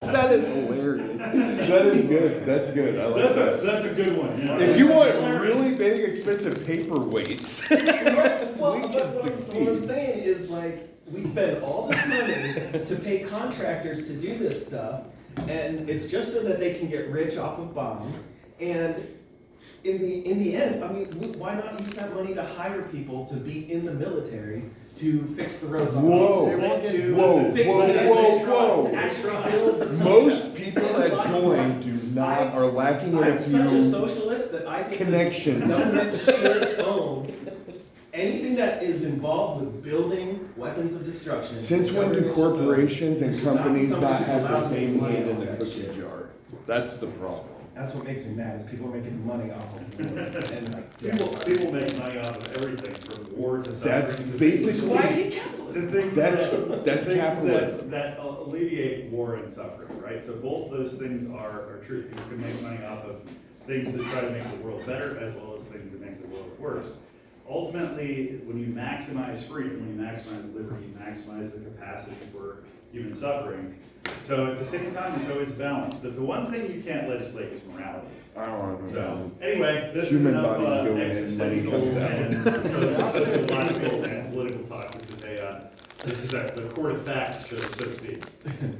That is hilarious. That is good. That's good. I like that. That's a good one. Yeah. If you want really big, expensive paperweights, Well, we but can what I'm succeed. saying is, like, we spend all this money to pay contractors to do this stuff, and it's just so that they can get rich off of bombs. And in the end, I mean, why not use that money to hire people to be in the military to fix the roads on Whoa. these, to Whoa, fix whoa, the whoa, to actually build. Most people that join do not are lacking in a I'm such a few socialist that I think connections. the government should own anything that is involved with building weapons of destruction. Since The when do government should own. corporations and There should not be companies somebody not who's have allowed the to make same money hand in off the that cookie shit. jar? That's the problem. That's what makes me mad, is people are making money off of it. And like, People make money off of everything from war to suffering. That's to basically- why I hate capitalism. The things That's the things capitalism. that alleviate war and suffering, right? So both those things are true. People can make money off of things that try to make the world better, as well as things that make the world worse. Ultimately, when you maximize freedom, when you maximize liberty, you maximize the capacity for human suffering. So at the same time, it's always balanced. But the one thing you can't legislate is morality. I don't So know. anyway, this Human is enough bodies go in, money existential comes out. and sociological and political talk. This is the court of facts, so to speak.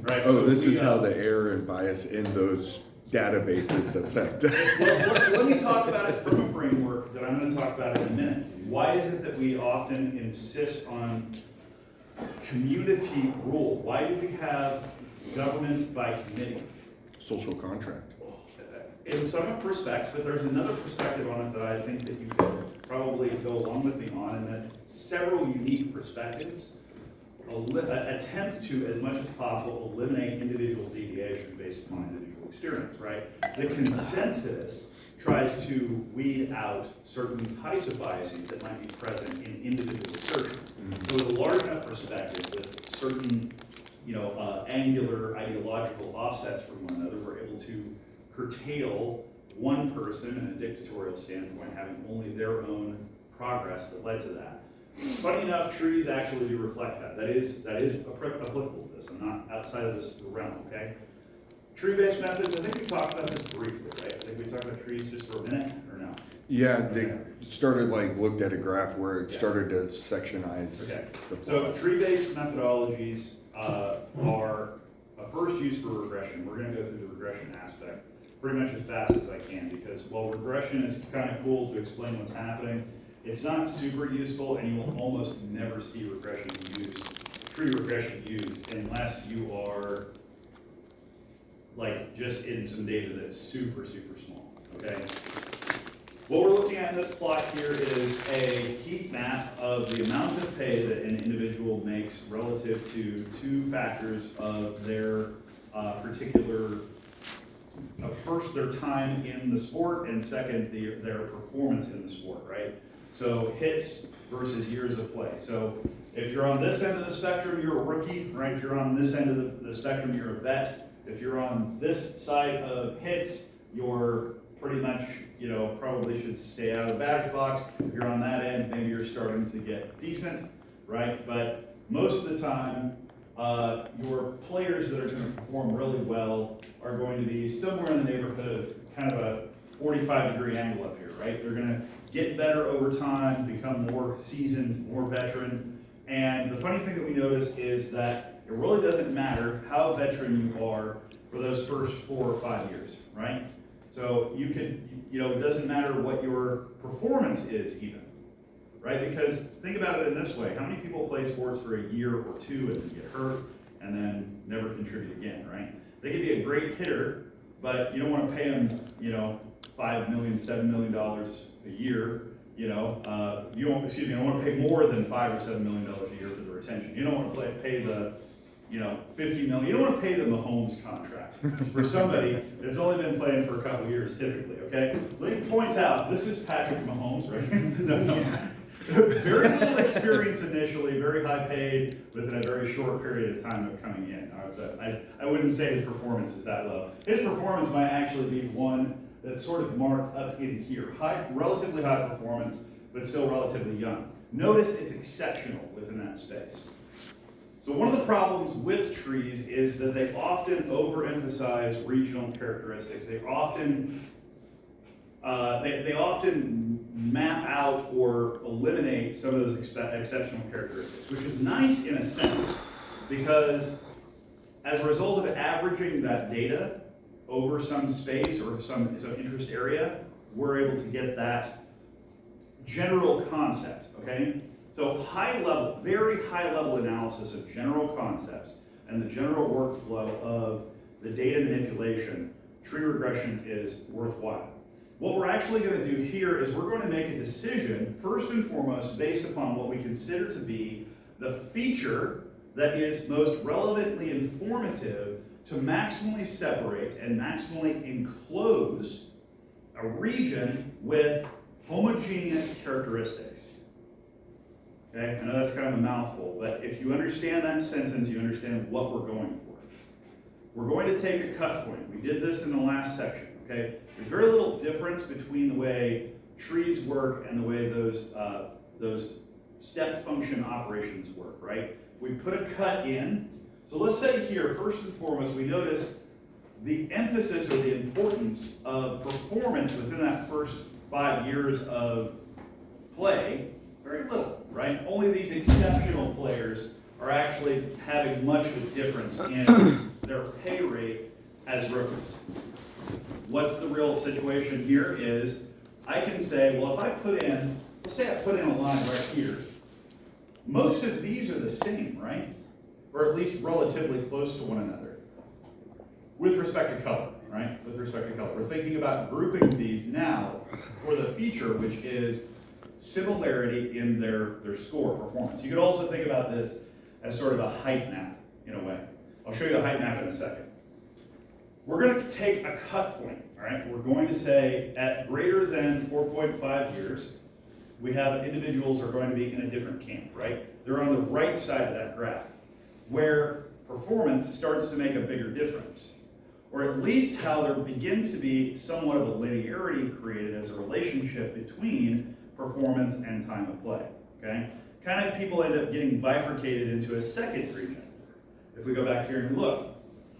Right? Oh, So this we, is how the error and bias in those databases affect. Well, let me talk about it from a framework that I'm going to talk about in a minute. Why is it that we often insist on community rule? Why do we have governments by committee? Social contract. In some respects, but there's another perspective on it that I think that you could probably go along with me on, and that several unique perspectives attempt to, as much as possible, eliminate individual deviation based upon individual experience, right? The consensus tries to weed out certain types of biases that might be present in individual assertions. So with a large enough perspective, with certain, angular ideological offsets from one another, we're able to curtail one person in a dictatorial standpoint having only their own progress that led to that. Funny enough, trees actually do reflect that. That is applicable to this. I'm not outside of this realm, okay? Tree-based methods, I think we talked about this briefly, right? I think we talked about trees just for a minute, or no? Yeah, they started looked at a graph where it started to sectionize. Okay, the so plot. tree-based methodologies are a first use for regression. We're gonna go through the regression aspect pretty much as fast as I can, because while regression is kind of cool to explain what's happening, it's not super useful, and you will almost never see tree regression used, unless you are just in some data that's super, super small, okay? What we're looking at in this plot here is a heat map of the amount of pay that an individual makes relative to two factors of their particular, first, their time in the sport, and second, their performance in the sport, right? So hits versus years of play. So if you're on this end of the spectrum, you're a rookie, right? If you're on this end of the spectrum, you're a vet. If you're on this side of hits, you're pretty much, probably should stay out of the batter's box. If you're on that end, maybe you're starting to get decent, right? But most of the time, your players that are going to perform really well are going to be somewhere in the neighborhood of kind of a 45-degree angle up here, right? They're going to get better over time, become more seasoned, more veteran. And the funny thing that we notice is that it really doesn't matter how veteran you are for those first 4 or 5 years, right? So you could, it doesn't matter what your performance is even, right? Because think about it in this way. How many people play sports for a year or two and then get hurt and then never contribute again, right? They could be a great hitter, but you don't want to pay them, $5 million, $7 million a year, you don't want to pay more than $5 or $7 million a year for the retention. You don't want to pay the, $50 million. You don't want to pay the Mahomes contract for somebody that's only been playing for a couple years typically, okay? Let me point out, this is Patrick Mahomes, right? No. Very little experience initially, very high paid within a very short period of time of coming in. I wouldn't say his performance is that low. His performance might actually be one that's sort of marked up in here. Relatively high performance, but still relatively young. Notice it's exceptional within that space. So one of the problems with trees is that they often overemphasize regional characteristics. They often map out or eliminate some of those exceptional characteristics, which is nice in a sense, because as a result of averaging that data over some space or some interest area, we're able to get that general concept, okay? So high level, very high level analysis of general concepts and the general workflow of the data manipulation, tree regression is worthwhile. What we're actually going to do here is we're going to make a decision, first and foremost, based upon what we consider to be the feature that is most relevantly informative to maximally separate and maximally enclose a region with homogeneous characteristics. Okay, I know that's kind of a mouthful, but if you understand that sentence, you understand what we're going for. We're going to take a cut point. We did this in the last section, okay? There's very little difference between the way trees work and the way those step function operations work, right? We put a cut in. So let's say here, first and foremost, we notice the emphasis or the importance of performance within that first 5 years of play, very little, right? Only these exceptional players are actually having much of a difference in their pay rate as rookies. What's the real situation here is, I can say, well, if I put in, let's say I put in a line right here, most of these are the same, right? Or at least relatively close to one another. With respect to color, right? With respect to color. We're thinking about grouping these now for the feature, which is similarity in their score performance. You could also think about this as sort of a height map in a way. I'll show you a height map in a second. We're going to take a cut point, all right? We're going to say at greater than 4.5 years, we have individuals are going to be in a different camp, right? They're on the right side of that graph, where performance starts to make a bigger difference, or at least how there begins to be somewhat of a linearity created as a relationship between performance and time of play, okay? Kind of people end up getting bifurcated into a second region. If we go back here and look,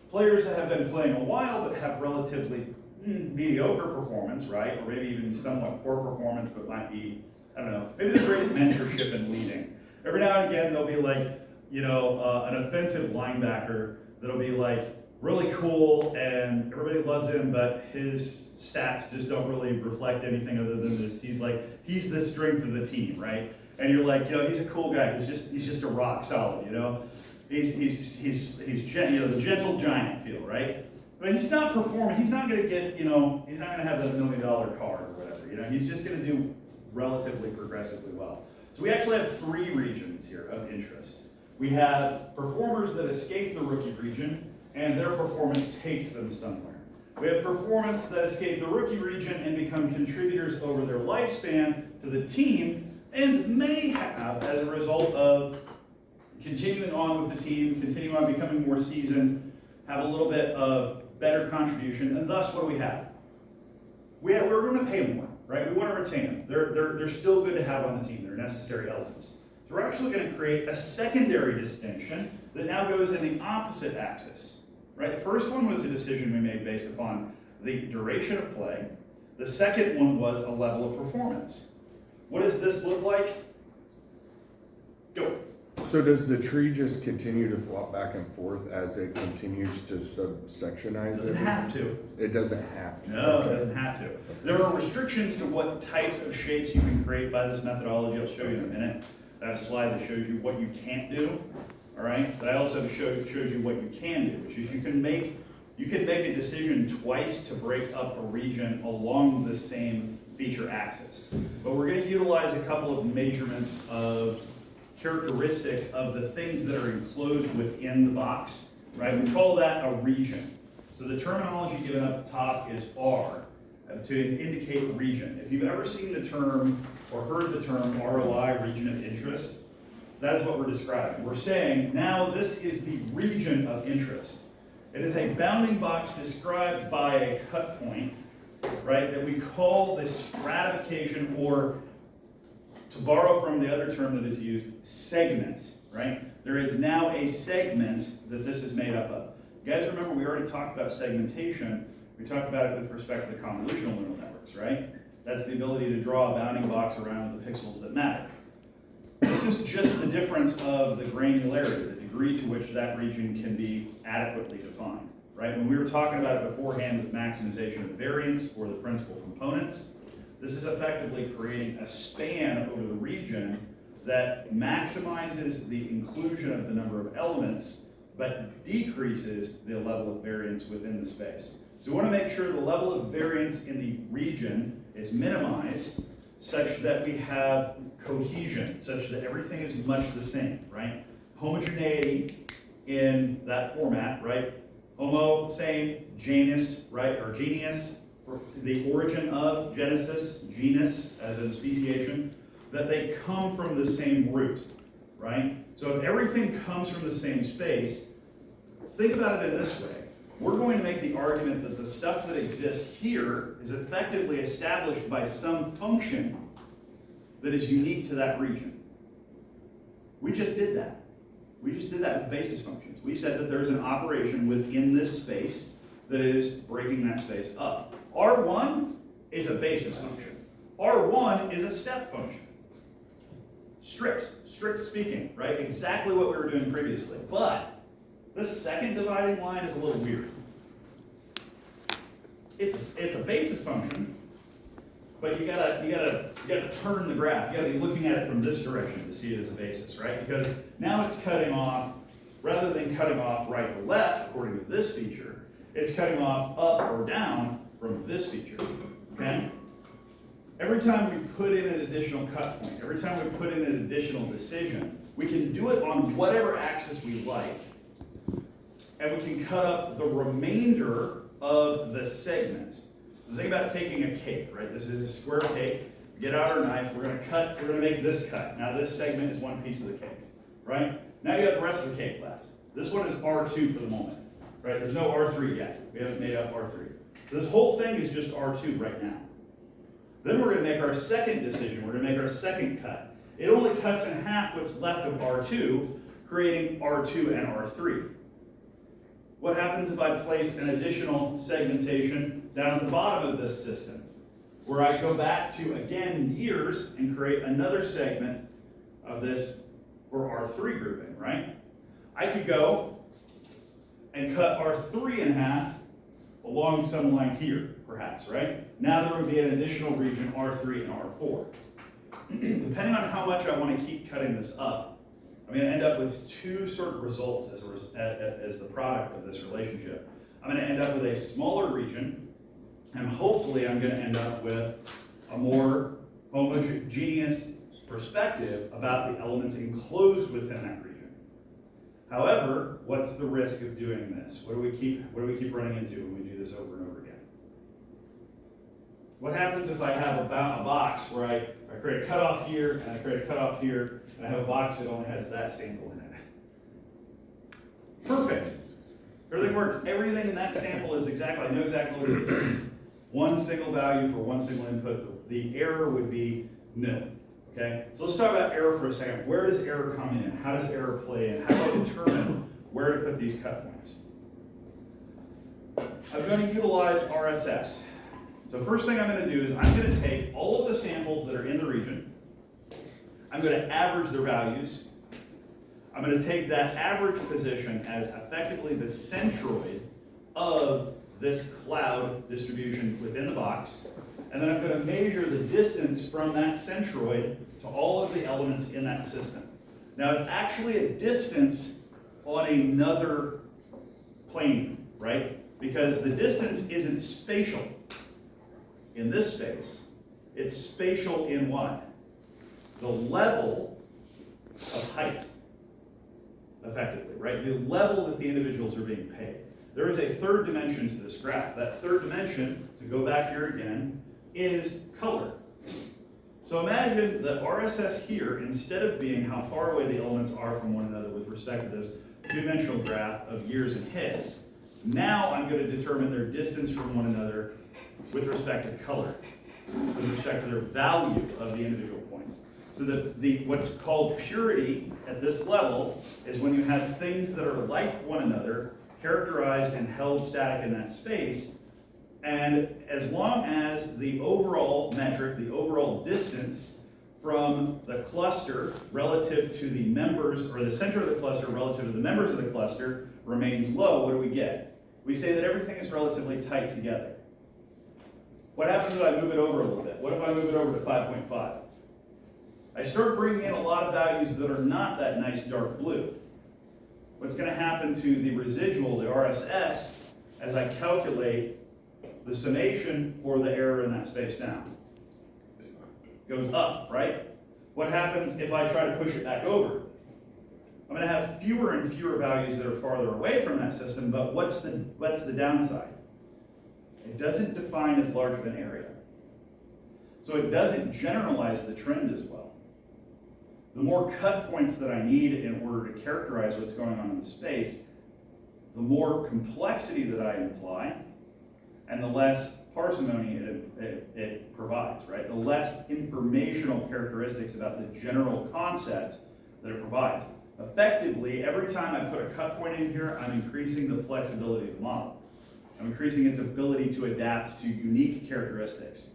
players that have been playing a while but have relatively mediocre performance, right? Or maybe even somewhat poor performance, but might be, I don't know, maybe they're great at mentorship and leading. Every now and again, they'll be like, you know, an offensive linebacker that'll be like really cool and everybody loves him, but his stats just don't really reflect anything other than this. He's the strength of the team, right? And you're like, you know, he's a cool guy. He's just a rock solid, you know. He's you know, the gentle giant feel, right? But he's not performing. He's not going to get, you know, he's not going to have that $1 million car or whatever. You know, he's just going to do relatively progressively well. So we actually have 3 regions here of interest. We have performers that escape the rookie region, and their performance takes them somewhere. We have performance that escape the rookie region and become contributors over their lifespan to the team, and may have, as a result of continuing on with the team, continuing on becoming more seasoned, have a little bit of better contribution, and thus what do we have? We're going to pay them more, right? We want to retain them. They're still good to have on the team. They're necessary elements. So we're actually going to create a secondary distinction that now goes in the opposite axis, right? The first one was a decision we made based upon the duration of play. The second one was a level of performance. What does this look like? Go. So does the tree just continue to flop back and forth as it continues to subsectionize it? It doesn't have to. It doesn't have to. No, Okay. it doesn't have to. There are restrictions to what types of shapes you can create by this methodology. I'll show you in a minute. I have a slide that shows you what you can't do, all right? But I also shows you what you can do, which is you can make a decision twice to break up a region along the same feature axis. But we're going to utilize a couple of measurements of characteristics of the things that are enclosed within the box, right? We call that a region. So the terminology given up top is R, to indicate region. If you've ever seen the term or heard the term ROI, region of interest, that is what we're describing. We're saying now this is the region of interest. It is a bounding box described by a cut point, right, that we call the stratification, or to borrow from the other term that is used, segment, right? there is now a segment that this is made up of. You guys remember we already talked about segmentation. We talked about it with respect to the convolutional neural networks, right? That's the ability to draw a bounding box around the pixels that matter. This is just the difference of the granularity, the degree to which that region can be adequately defined, right? When we were talking about it beforehand with maximization of variance or the principal components, this is effectively creating a span over the region that maximizes the inclusion of the number of elements, but decreases the level of variance within the space. So we want to make sure the level of variance in the region is minimized such that we have cohesion, such that everything is much the same, right? Homogeneity in that format, right? Homo, same, genus, right, or genius, for the origin of Genesis, genus, as in speciation, that they come from the same root, right? So if everything comes from the same space, think about it in this way. We're going to make the argument that the stuff that exists here is effectively established by some function that is unique to that region. We just did that. We just did that with basis functions. We said that there's an operation within this space that is breaking that space up. R1 is a basis function. R1 is a step function. Strict speaking, right? Exactly what we were doing previously. But this second dividing line is a little weird. It's a basis function, but you gotta turn the graph. You gotta be looking at it from this direction to see it as a basis, right? Because now it's cutting off, rather than cutting off right to left according to this feature, it's cutting off up or down from this feature. Okay? Every time we put in an additional cut point, every time we put in an additional decision, we can do it on whatever axis we like, and we can cut up the remainder of the segment. So think about taking a cake, right? This is a square cake. We get out our knife, we're gonna make this cut. Now this segment is one piece of the cake, right? Now you got the rest of the cake left. This one is R2 for the moment, right? There's no R3 yet. We haven't made up R3. So this whole thing is just R2 right now. Then we're gonna make our second decision. We're gonna make our second cut. It only cuts in half what's left of R2, creating R2 and R3. What happens if I place an additional segmentation down at the bottom of this system, where I go back to, again, years and create another segment of this for R3 grouping, right? I could go and cut R3 in half along some line here, perhaps, right? Now there would be an additional region, R3 and R4. Depending on how much I want to keep cutting this up, I'm going to end up with two sort of results as the product of this relationship. I'm going to end up with a smaller region, and hopefully I'm going to end up with a more homogeneous perspective about the elements enclosed within that region. However, what's the risk of doing this? What do we keep running into when we do this over and over again? What happens if I have a box where I create a cutoff here, and I create a cutoff here, and I have a box that only has that sample in it? Perfect. Everything works. Everything in that sample is exactly, I know exactly what it is. One single value for one single input. The error would be nil. Okay? So let's talk about error for a second. Where does error come in? How does error play in? How do I determine where to put these cut points? I'm going to utilize RSS. So first thing I'm going to do is I'm going to take all of the samples that are in the region. I'm going to average their values. I'm going to take that average position as effectively the centroid of this cloud distribution within the box. And then I'm going to measure the distance from that centroid to all of the elements in that system. Now it's actually a distance on another plane, right? Because the distance isn't spatial in this space. It's spatial in what? The level of height, effectively, right? The level that the individuals are being paid. There is a third dimension to this graph. That third dimension, to go back here again, is color. So imagine that RSS here, instead of being how far away the elements are from one another with respect to this two-dimensional graph of years and hits, now I'm going to determine their distance from one another with respect to color, with respect to their value of the individual points. So what's called purity at this level is when you have things that are like one another, characterized and held static in that space, and as long as the overall metric, the overall distance from the cluster relative to the members, or the center of the cluster relative to the members of the cluster remains low, what do we get? We say that everything is relatively tight together. What happens if I move it over a little bit? What if I move it over to 5.5? I start bringing in a lot of values that are not that nice dark blue. What's going to happen to the residual, the RSS, as I calculate the summation for the error in that space down? Goes up, right? What happens if I try to push it back over? I'm going to have fewer and fewer values that are farther away from that system, but what's the downside? It doesn't define as large of an area. So it doesn't generalize the trend as well. The more cut points that I need in order to characterize what's going on in the space, the more complexity that I imply, and the less parsimony it provides, right? The less informational characteristics about the general concept that it provides. Effectively, every time I put a cut point in here, I'm increasing the flexibility of the model. I'm increasing its ability to adapt to unique characteristics.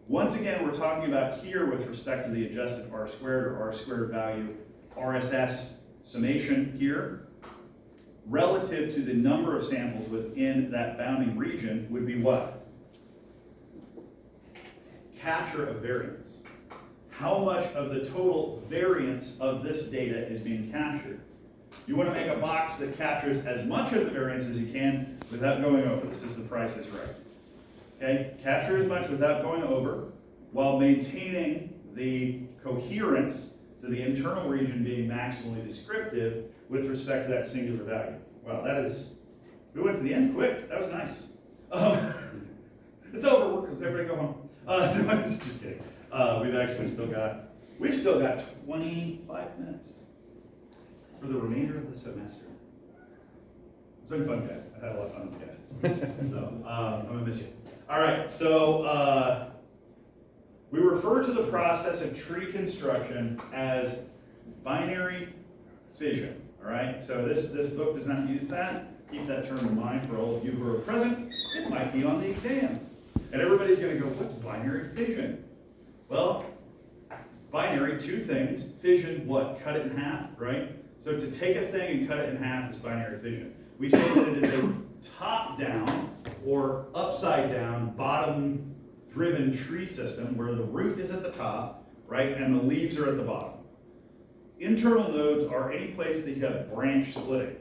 Once again, we're talking about here with respect to the adjusted R squared or R squared value, RSS summation here, relative to the number of samples within that bounding region would be what? Capture of variance. How much of the total variance of this data is being captured? You want to make a box that captures as much of the variance as you can without going over. This is the Price is Right. Okay, capture as much without going over, while maintaining the coherence to the internal region being maximally descriptive with respect to that singular value. Wow, we went to the end quick. That was nice. It's over. Everybody go home. No, I'm just kidding. We've still got 25 minutes for the remainder of the semester. It's been fun, guys. I've had a lot of fun with you guys. So, I'm gonna miss you. All right, so we refer to the process of tree construction as binary fission. All right, so this book does not use that. Keep that term in mind for all of you who are present. It might be on the exam. And everybody's gonna go, what's binary fission? Well, binary, two things. Fission, what? Cut it in half, right? So to take a thing and cut it in half is binary fission. We say that it is a top-down or upside-down, bottom-driven tree system where the root is at the top, right, and the leaves are at the bottom. Internal nodes are any place that you have branch splitting.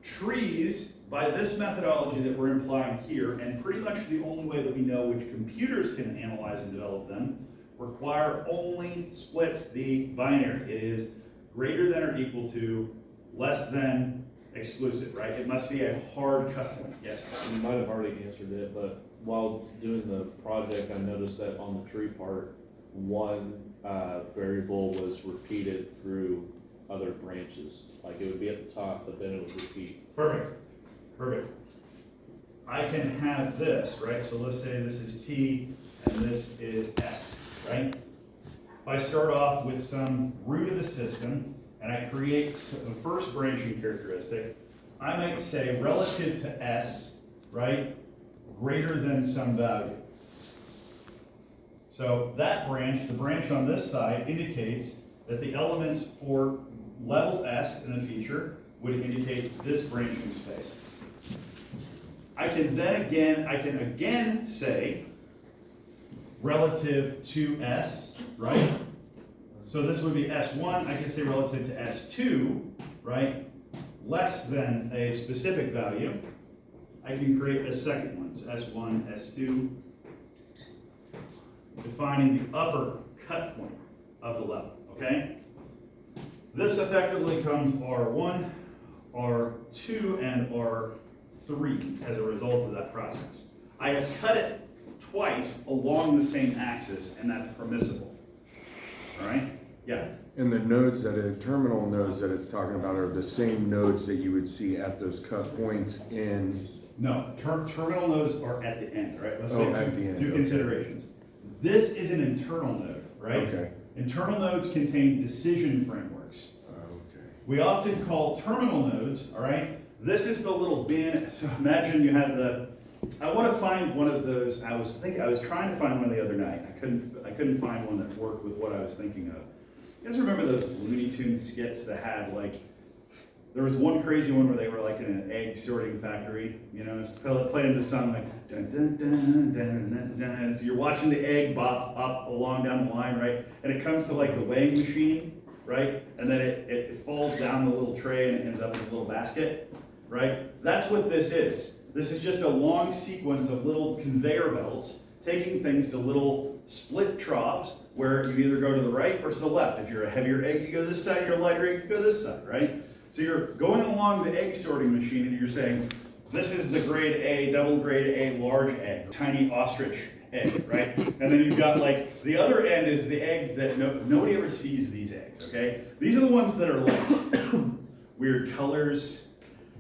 Trees, by this methodology that we're implying here, and pretty much the only way that we know which computers can analyze and develop them, require only splits be binary. It is greater than or equal to, less than, exclusive, right? It must be a hard cut point. Yes? You might have already answered it, but while doing the project, I noticed that on the tree part, one variable was repeated through other branches. Like it would be at the top, but then it would repeat. Perfect. Perfect. I can have this, right? So let's say this is T and this is S, right? If I start off with some root of the system and I create the first branching characteristic, I might say relative to S, right, greater than some value. So that branch, the branch on this side, indicates that the elements for level S in the feature would indicate this branching space. I can again say relative to S, right? So this would be S1, I can say relative to S2, right? Less than a specific value. I can create a second one, so S1, S2, defining the upper cut point of the level, okay? This effectively becomes R1, R2, and R3 as a result of that process. I have cut it twice along the same axis, and that's permissible. All right? Yeah. And the nodes terminal nodes that it's talking about are the same nodes that you would see at those cut points in. No, terminal nodes are at the end, right? Let's Oh, take at the end, two okay. considerations. This is an internal node, right? Okay. Internal nodes contain decision frameworks. Okay. We often call terminal nodes, all right? This is the little bin. So imagine you have I want to find one of those. I was trying to find one the other night. I couldn't find one that worked with what I was thinking of. You guys remember those Looney Tunes skits that had like, there was one crazy one where they were like in an egg sorting factory, you know, it's playing the song like dun dun dun dun dun dun. So you're watching the egg bop up along down the line, right? And it comes to like the weighing machine, right? And then it falls down the little tray and it ends up in a little basket, right? That's what this is. This is just a long sequence of little conveyor belts taking things to little split troughs where you either go to the right or to the left. If you're a heavier egg, you go this side. You're a lighter egg, you go this side, right? So you're going along the egg sorting machine and you're saying, this is the grade A, double grade A, large egg, tiny ostrich egg, right? And then you've got like, the other end is the egg that nobody ever sees these eggs, okay? These are the ones that are like weird colors,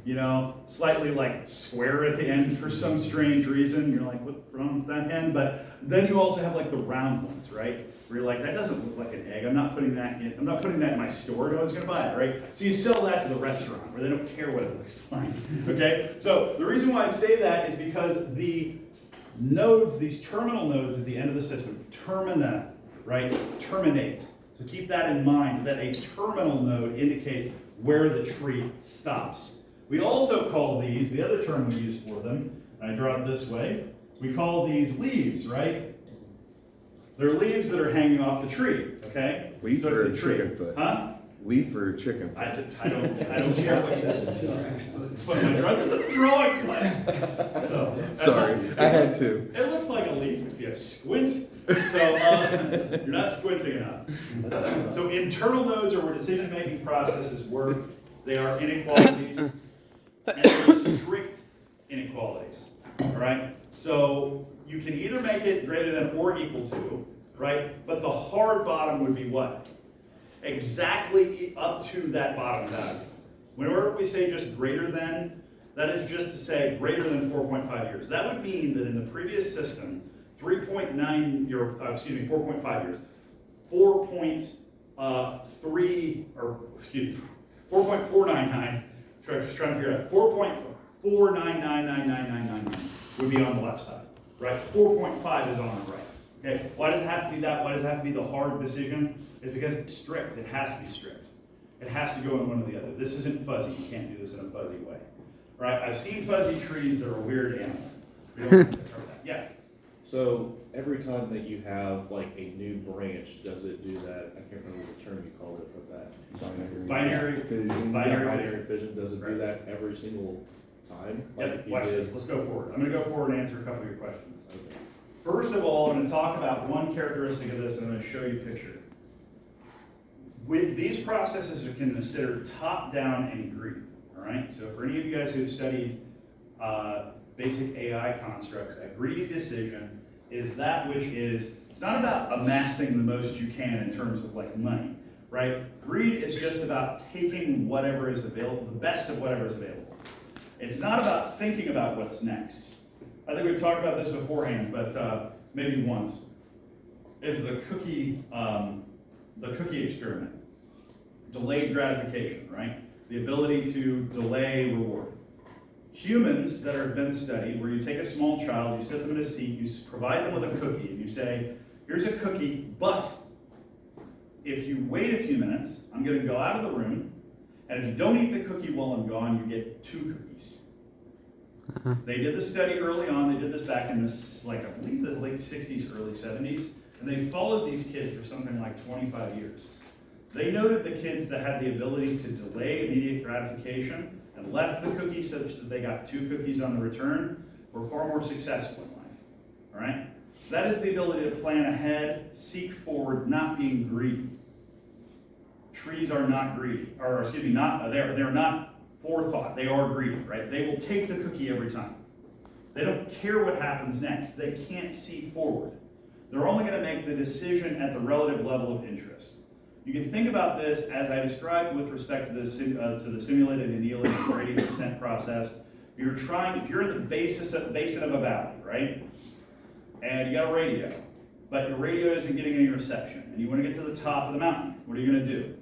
you know, slightly like square at the end for some strange reason. You're like, what's wrong with that end? But then you also have like the round ones, right? Where you're like, that doesn't look like an egg. I'm not putting that in my store. No one's gonna buy it, right? So you sell that to the restaurant where they don't care what it looks like, okay? So the reason why I say that is because the nodes, these terminal nodes at the end of the system, termina, right? Terminate. So keep that in mind, that a terminal node indicates where the tree stops. We also call these, the other term we use for them, and I draw it this way, we call these leaves, right? They're leaves that are hanging off the tree, okay? Leaf so or it's a tree. chicken foot? Huh? Leaf or chicken foot? I don't care what you But my brother's a drawing class. So, Sorry, I had to. It looks like a leaf if you squint. So you're not squinting enough. So internal nodes are where decision-making processes work. They are inequalities, and they're strict inequalities, all right? So you can either make it greater than or equal to, right? But the hard bottom would be what? Exactly up to that bottom value. Whenever we say just greater than, that is just to say greater than 4.5 years. That would mean that in the previous system, 4.5 years, 4.499, just trying to figure out, 4.4999999 would be on the left side, right? 4.5 is on the right. Okay, why does it have to be that? Why does it have to be the hard decision? It's because it's strict. It has to be strict. It has to go in one or the other. This isn't fuzzy. You can't do this in a fuzzy way. Right? I've seen fuzzy trees that are a weird animal. We don't have to cover that. Yeah. So every time that you have like a new branch, does it do that? I can't remember the term you called it, but that Binary binary fission. Does it do that every single time? Like Yep. if you Watch did- this. Let's go forward. I'm going to go forward and answer a couple of your questions. Okay. First of all, I'm going to talk about one characteristic of this, and I'm going to show you a picture. These processes are considered top-down and greedy. All right. So for any of you guys who have studied basic AI constructs, a greedy decision is that which is, it's not about amassing the most you can in terms of like money, right? Greed is just about taking whatever is available, the best of whatever is available. It's not about thinking about what's next. I think we've talked about this beforehand, but maybe once, is the cookie experiment. Delayed gratification, right? The ability to delay reward. Humans that have been studied, where you take a small child, you sit them in a seat, you provide them with a cookie, and you say, here's a cookie, but if you wait a few minutes, I'm going to go out of the room, and if you don't eat the cookie while I'm gone, you get 2 cookies. They did the study early on, they did this back in this, like I believe the late 60s, early 70s, and they followed these kids for something like 25 years. They noted the kids that had the ability to delay immediate gratification and left the cookie such that they got 2 cookies on the return were far more successful in life, all right? That is the ability to plan ahead, seek forward, not being greedy. Trees are not greedy, or excuse me, they're not forethought, they are greedy, right? They will take the cookie every time. They don't care what happens next. They can't see forward. They're only going to make the decision at the relative level of interest. You can think about this as I described with respect to the simulated annealing and gradient descent process. If you're in the basin of a valley, right? And you got a radio, but your radio isn't getting any reception, and you want to get to the top of the mountain. What are you going to do?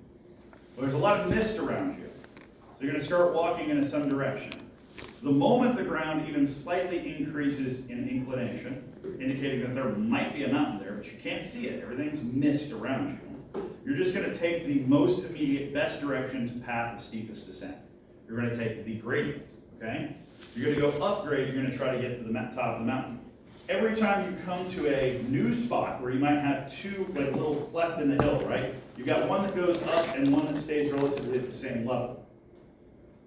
Well, there's a lot of mist around you, so you're going to start walking in some direction. The moment the ground even slightly increases in inclination, indicating that there might be a mountain there, but you can't see it, everything's mist around you, you're just going to take the most immediate, best direction to path of steepest descent. You're going to take the gradient, okay? You're going to go up grade, you're going to try to get to the top of the mountain. Every time you come to a new spot where you might have two, like a little cleft in the hill, right? You've got one that goes up and one that stays relatively at the same level.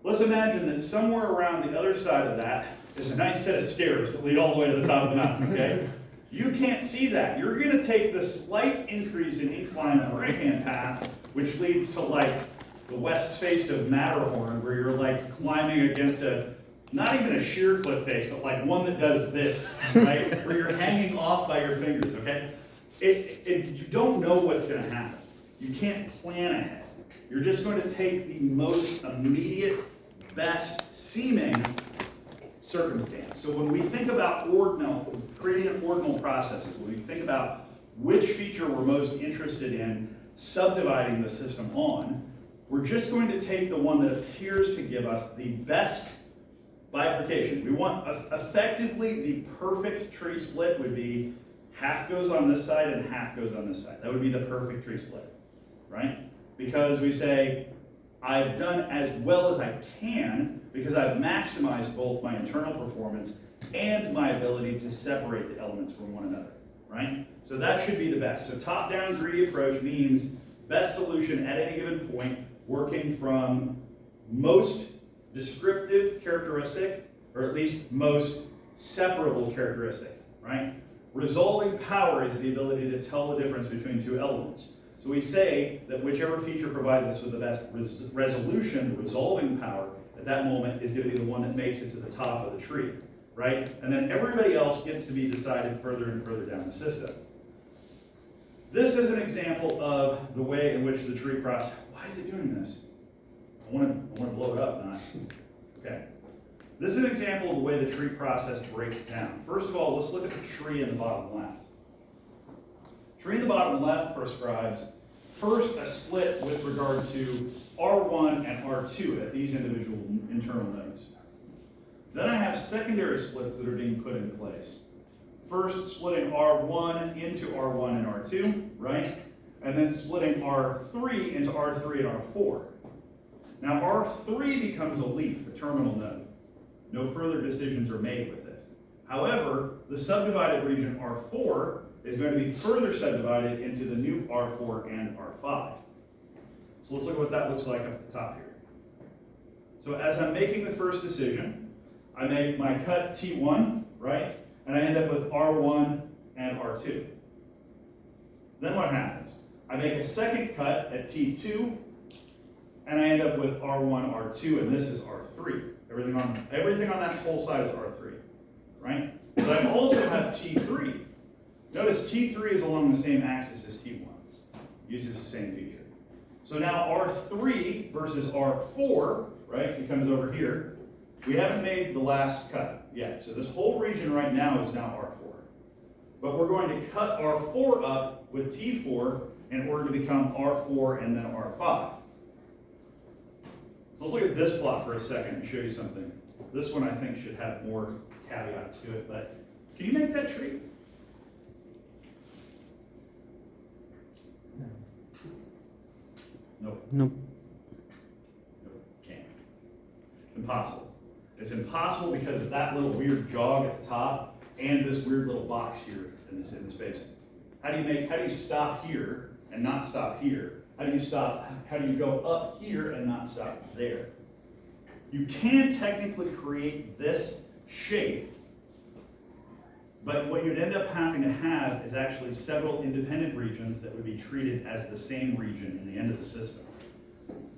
Let's imagine that somewhere around the other side of that is a nice set of stairs that lead all the way to the top of the mountain, okay? You can't see that. You're going to take the slight increase in incline on the right-hand path, which leads to like the west face of Matterhorn, where you're like climbing against a, not even a sheer cliff face, but like one that does this, right? Where you're hanging off by your fingers, okay? You don't know what's going to happen. You can't plan ahead. You're just going to take the most immediate, best seeming circumstance. So when we think about creating ordinal processes, when we think about which feature we're most interested in subdividing the system on, we're just going to take the one that appears to give us the best bifurcation. We want effectively the perfect tree split would be half goes on this side and half goes on this side. That would be the perfect tree split, right? Because we say, I've done as well as I can because I've maximized both my internal performance and my ability to separate the elements from one another, right? So that should be the best. So top-down greedy approach means best solution at any given point, working from most descriptive characteristic, or at least most separable characteristic, right? Resolving power is the ability to tell the difference between two elements. So we say that whichever feature provides us with the best resolution, resolving power, at that moment is going to be the one that makes it to the top of the tree, right? And then everybody else gets to be decided further and further down the system. This is an example of the way in which the tree process, why is it doing this? I want to blow it up, not. Okay. This is an example of the way the tree process breaks down. First of all, let's look at the tree in the bottom left. Tree in the bottom left prescribes first a split with regard to R1 and R2 at these individual internal nodes. Then I have secondary splits that are being put in place. First splitting R1 into R1 and R2, right? And then splitting R3 into R3 and R4. Now R3 becomes a leaf, a terminal node. No further decisions are made with it. However, the subdivided region R4 is going to be further subdivided into the new R4 and R5. So let's look at what that looks like up at the top here. So as I'm making the first decision, I make my cut T1, right? And I end up with R1 and R2. Then what happens? I make a second cut at T2, and I end up with R1, R2, and this is R3. Everything on that whole side is R3, right? But I also have T3. Notice T3 is along the same axis as T1, uses the same feature. So now R3 versus R4, right, it comes over here. We haven't made the last cut yet. So this whole region right now is now R4. But we're going to cut R4 up with T4 in order to become R4 and then R5. Let's look at this plot for a second and show you something. This one I think should have more caveats to it, but can you make that tree? Nope. Nope. Nope, can't. It's impossible. It's impossible because of that little weird jog at the top and this weird little box here in this basin. How do you stop here and not stop here? How do you go up here and not stop there? You can technically create this shape, but what you'd end up having to have is actually several independent regions that would be treated as the same region in the end of the system.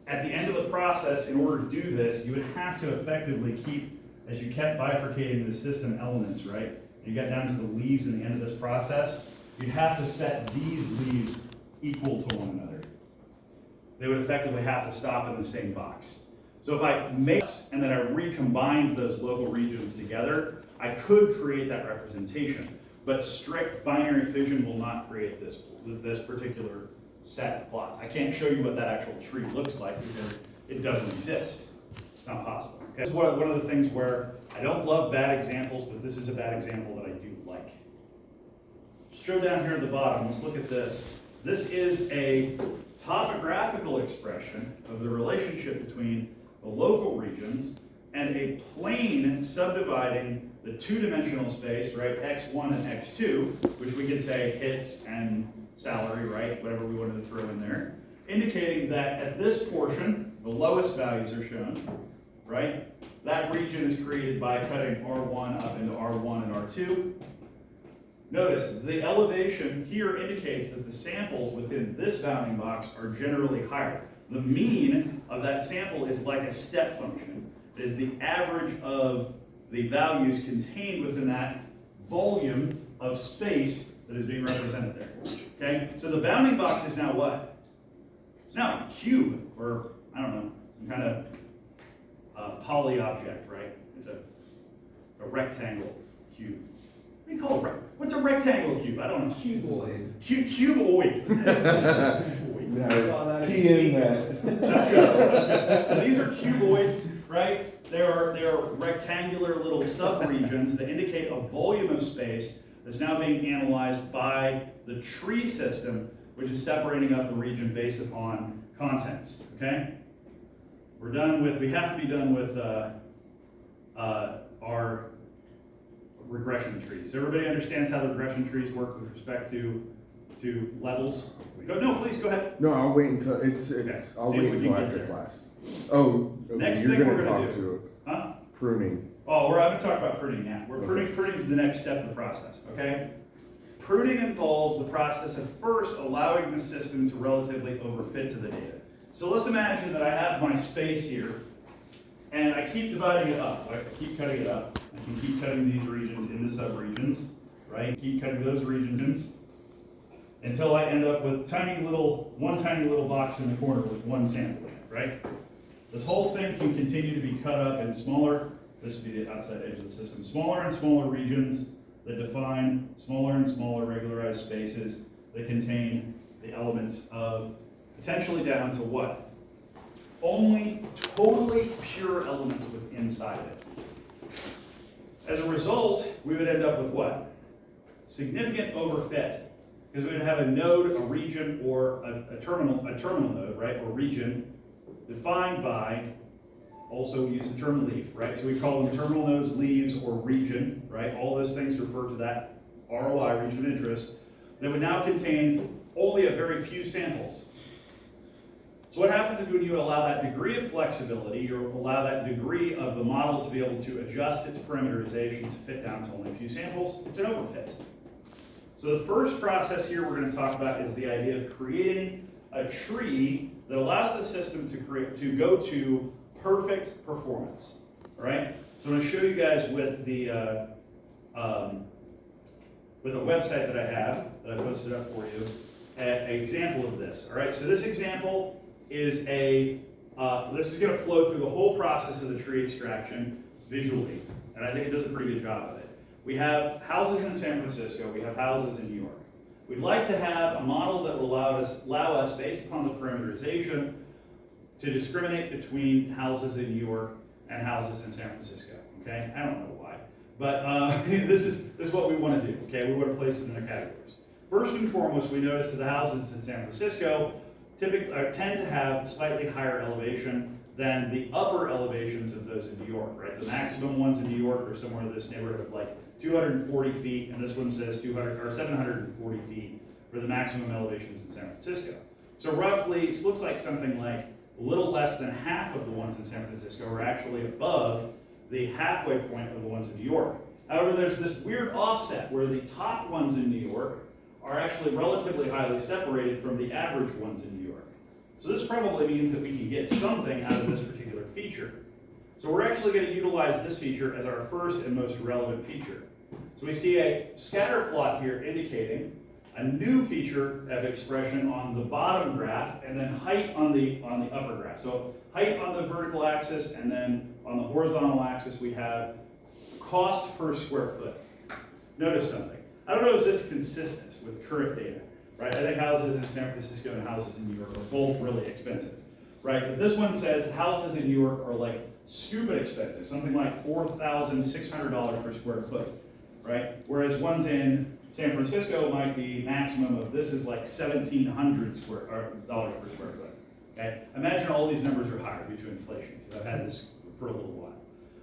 At the end of the process, in order to do this, you would have to effectively keep, as you kept bifurcating the system elements, right? You got down to the leaves in the end of this process, you'd have to set these leaves equal to one another. They would effectively have to stop in the same box. So if I make and then I recombined those local regions together, I could create that representation. but strict binary fission will not create this particular set of plots. I can't show you what that actual tree looks like because it doesn't exist. It's not possible. Okay? This is one of the things where I don't love bad examples, but this is a bad example that I do like. Just go down here at the bottom, let's look at this. This is a topographical expression of the relationship between the local regions and a plane subdividing the two-dimensional space, right, x1 and x2, which we could say hits and salary, right, whatever we wanted to throw in there, indicating that at this portion, the lowest values are shown, right? That region is created by cutting R1 up into R1 and R2. Notice, the elevation here indicates that the samples within this bounding box are generally higher. The mean of that sample is like a step function. It is the average of the values contained within that volume of space that is being represented there. Okay? So the bounding box is now what? It's now a cube, or I don't know, some kind of poly object, right? It's a rectangle cube. What do you call it? What's a rectangle cube? I don't know. Cuboid. Cuboid. Nice. T in that. Let's go. So these are cuboids, right? They are rectangular little subregions that indicate a volume of space that's now being analyzed by the tree system, which is separating up the region based upon contents. Okay? We have to be done with our regression trees. So everybody understands how the regression trees work with respect to levels? No, please go ahead. No, I'll wait until I'll wait until after class. Oh, okay, Next you're thing gonna we're gonna talk do. to Huh? pruning. Oh, we're going to talk about pruning now. Okay. Pruning is the next step of the process, okay? Pruning involves the process of first allowing the system to relatively overfit to the data. So let's imagine that I have my space here, and I keep dividing it up. I keep cutting it up. I can keep cutting these regions into subregions, right? Keep cutting those regions until I end up with one tiny little box in the corner with one sample in it, right? This whole thing can continue to be cut up in smaller, this would be the outside edge of the system, smaller and smaller regions that define smaller and smaller regularized spaces that contain the elements of potentially down to what? Only totally pure elements within inside of it. As a result, we would end up with what? Significant overfit. Because we would have a node, a region, or a terminal node, right, or region, defined by, also we use the term leaf, right? So we call them terminal nodes, leaves, or region, right? All those things refer to that ROI, region of interest, that would now contain only a very few samples. So what happens when you allow that degree of flexibility, you allow that degree of the model to be able to adjust its parameterization to fit down to only a few samples? It's an overfit. So the first process here we're going to talk about is the idea of creating a tree that allows the system to go to perfect performance. All right. So I'm going to show you guys with a website that I have that I posted up for you an example of this. All right. So this example is this is going to flow through the whole process of the tree extraction visually, and I think it does a pretty good job of it. We have houses in San Francisco. We have houses in New York. We'd like to have a model that will allow us, based upon the parameterization, to discriminate between houses in New York and houses in San Francisco. Okay, I don't know why, but this is what we want to do. Okay, we want to place it in their categories. First and foremost, we notice that the houses in San Francisco typically tend to have slightly higher elevation than the upper elevations of those in New York. Right, the maximum ones in New York are somewhere in this neighborhood of like 240 feet, and this one says 740 feet for the maximum elevations in San Francisco. So roughly, it looks like something like a little less than half of the ones in San Francisco are actually above the halfway point of the ones in New York. However, there's this weird offset where the top ones in New York are actually relatively highly separated from the average ones in New York. So this probably means that we can get something out of this particular feature. So we're actually going to utilize this feature as our first and most relevant feature. So we see a scatter plot here indicating a new feature of expression on the bottom graph, and then height on the upper graph. So height on the vertical axis, and then on the horizontal axis we have cost per square foot. Notice something. I don't know if this is consistent with current data, right? I think houses in San Francisco and houses in New York are both really expensive, right? But this one says houses in New York are like stupid expensive, something like $4,600 per square foot, right? Whereas ones in San Francisco might be maximum of, this is like $1,700 per square foot, okay? Imagine all these numbers are higher due to inflation, because I've had this for a little while.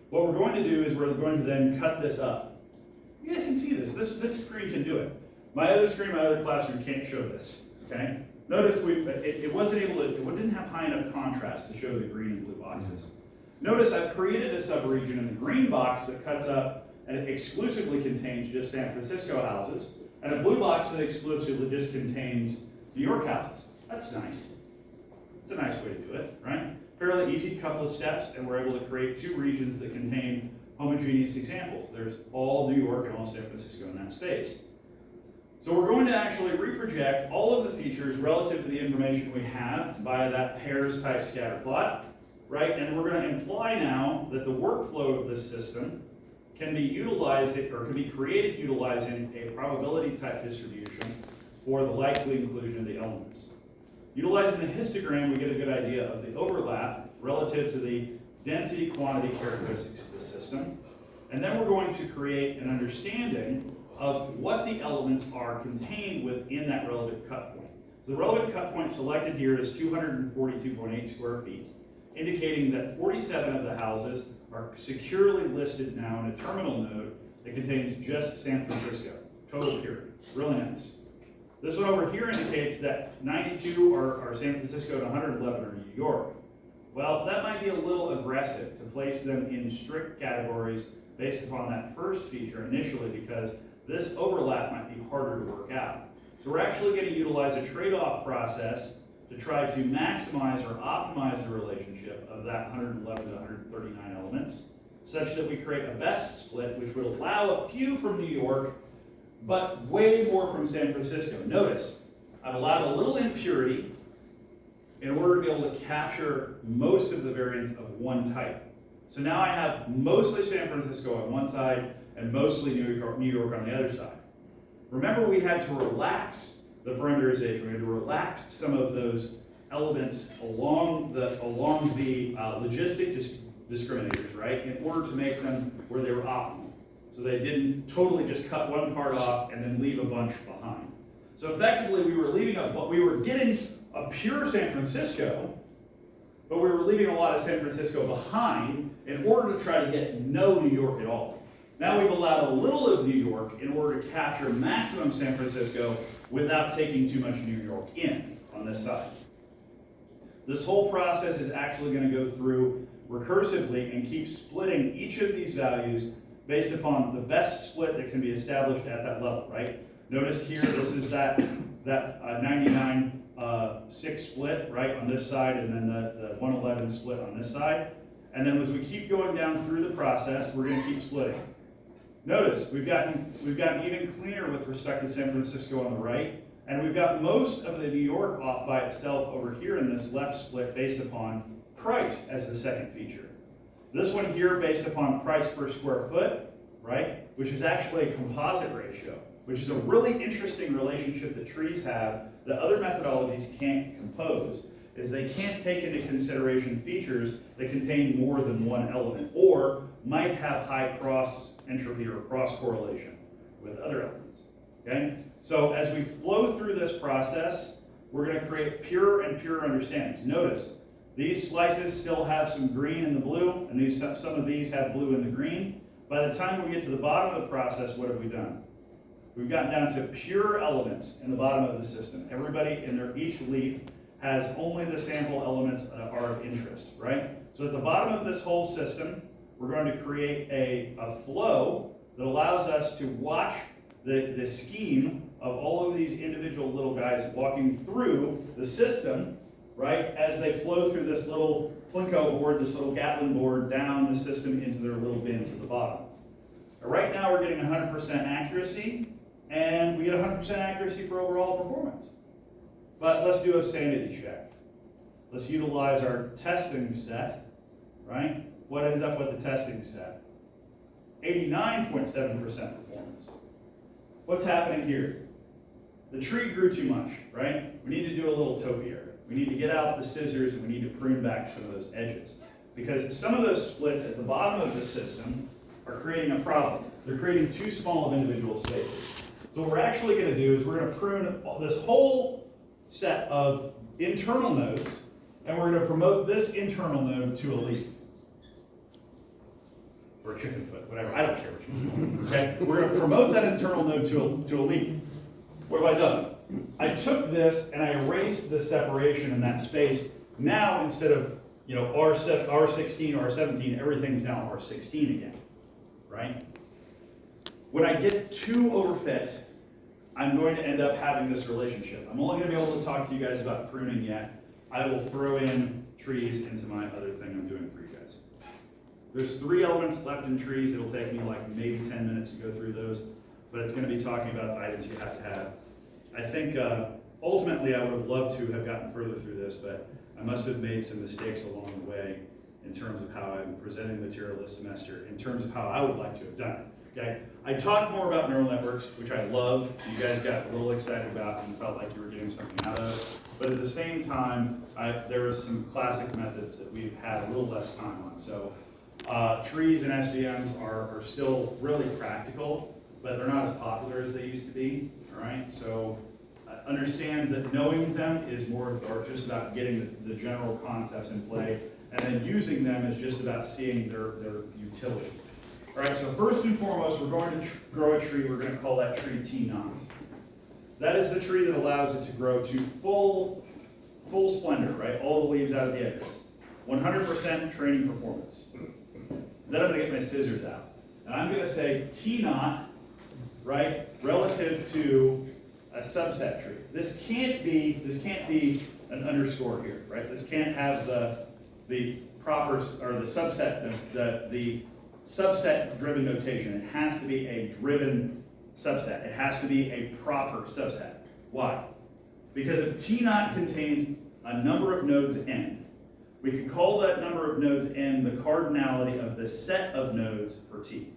What we're going to do is we're going to then cut this up. You guys can see this. This screen can do it. My other screen, my other classroom can't show this, okay? Notice it wasn't able to, it didn't have high enough contrast to show the green and blue boxes. Notice I've created a subregion in the green box that cuts up and it exclusively contains just San Francisco houses, and a blue box that exclusively just contains New York houses. That's nice. It's a nice way to do it, right? Fairly easy couple of steps, and we're able to create two regions that contain homogeneous examples. There's all New York and all San Francisco in that space. So we're going to actually reproject all of the features relative to the information we have via that pairs type scatter plot, right? And we're going to imply now that the workflow of this system can be utilized, or can be created utilizing a probability type distribution for the likely inclusion of the elements. Utilizing the histogram, we get a good idea of the overlap relative to the density quantity characteristics of the system. And then we're going to create an understanding of what the elements are contained within that relevant cut point. So the relevant cut point selected here is 242.8 square feet, indicating that 47 of the houses are securely listed now in a terminal node that contains just San Francisco, total purity. Really nice. This one over here indicates that 92 are San Francisco and 111 are New York. Well, that might be a little aggressive to place them in strict categories based upon that first feature initially, because this overlap might be harder to work out. So we're actually going to utilize a trade-off process to try to maximize or optimize the relationship of that 111 to 139 elements, such that we create a best split, which would allow a few from New York, but way more from San Francisco. Notice, I've allowed a little impurity in order to be able to capture most of the variance of one type. So now I have mostly San Francisco on one side and mostly New York on the other side. Remember, we had to relax the parameterization. We had to relax some of those elements along the logistic discriminators, right, in order to make them where they were optimal. So they didn't totally just cut one part off and then leave a bunch behind. So effectively, we were getting a pure San Francisco, but we were leaving a lot of San Francisco behind in order to try to get no New York at all. Now we've allowed a little of New York in order to capture maximum San Francisco without taking too much New York in on this side. This whole process is actually going to go through recursively and keep splitting each of these values based upon the best split that can be established at that level, right? Notice here, this is that 99-6 split, right, on this side, and then the 111 split on this side. And then as we keep going down through the process, we're going to keep splitting. Notice, we've gotten even cleaner with respect to San Francisco on the right, and we've got most of the New York off by itself over here in this left split based upon price as the second feature. This one here based upon price per square foot, right, which is actually a composite ratio, which is a really interesting relationship that trees have that other methodologies can't compose, is they can't take into consideration features that contain more than one element or might have high cross entropy or cross correlation with other elements, okay? So as we flow through this process, we're going to create purer and purer understandings. Notice, these slices still have some green in the blue, and some of these have blue in the green. By the time we get to the bottom of the process, what have we done? We've gotten down to pure elements in the bottom of the system. Everybody in each leaf has only the sample elements that are of interest, right? So at the bottom of this whole system, we're going to create a flow that allows us to watch the scheme of all of these individual little guys walking through the system, right, as they flow through this little Plinko board, this little Gatlin board, down the system into their little bins at the bottom. Right now we're getting 100% accuracy, and we get 100% accuracy for overall performance. But let's do a sanity check. Let's utilize our testing set, right? What ends up with the testing set? 89.7% performance. what's happening here? The tree grew too much, right? We need to do a little topiary. We need to get out the scissors and we need to prune back some of those edges. Because some of those splits at the bottom of the system are creating a problem. They're creating too small of individual spaces. So what we're actually going to do is we're going to prune this whole set of internal nodes, and we're going to promote this internal node to a leaf. Or a chicken foot, whatever, I don't care what you want. Okay? We're going to promote that internal node to a leaf. What have I done? I took this and I erased the separation in that space. Now instead of R16, R17, everything's now R16 again, right? When I get too overfit, I'm going to end up having this relationship. I'm only going to be able to talk to you guys about pruning yet. I will throw in trees into my other thing I'm doing for you guys. There's 3 elements left in trees. It'll take me like maybe 10 minutes to go through those, but it's going to be talking about the items you have to have. I think ultimately I would have loved to have gotten further through this, but I must have made some mistakes along the way in terms of how I'm presenting material this semester, in terms of how I would like to have done it, okay? I talked more about neural networks, which I love. You guys got a little excited about and felt like you were getting something out of it. But at the same time, there were some classic methods that we've had a little less time on. So trees and SVMs are still really practical, but they're not as popular as they used to be, all right? So understand that knowing them is more, or just about getting the general concepts in play, and then using them is just about seeing their utility. All right, so first and foremost, we're going to grow a tree. We're going to call that tree T0. That is the tree that allows it to grow to full splendor, right? All the leaves out of the edges. 100% training performance. Then I'm going to get my scissors out. And I'm going to say T0, right, relative to a subset tree. This can't be an underscore here, right? This can't have the proper, or the subset, the subset driven notation. It has to be a driven subset. It has to be a proper subset. Why? Because if T0 contains a number of nodes n, we can call that number of nodes n the cardinality of the set of nodes for T.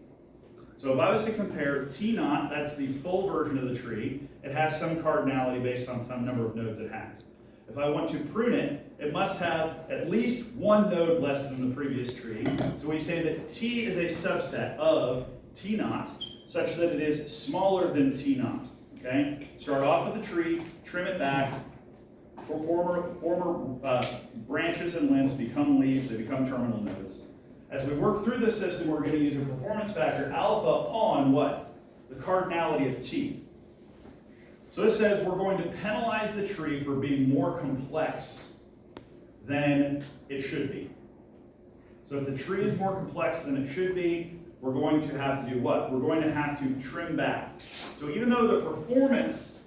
So if I was to compare T0, that's the full version of the tree. It has some cardinality based on some number of nodes it has. If I want to prune it, it must have at least one node less than the previous tree. So we say that T is a subset of T0, such that it is smaller than T0. Okay? Start off with the tree, trim it back. Former branches and limbs become leaves, they become terminal nodes. As we work through this system, we're going to use a performance factor alpha on what? The cardinality of T. So this says we're going to penalize the tree for being more complex than it should be. So if the tree is more complex than it should be, we're going to have to do what? We're going to have to trim back. So even though the performance,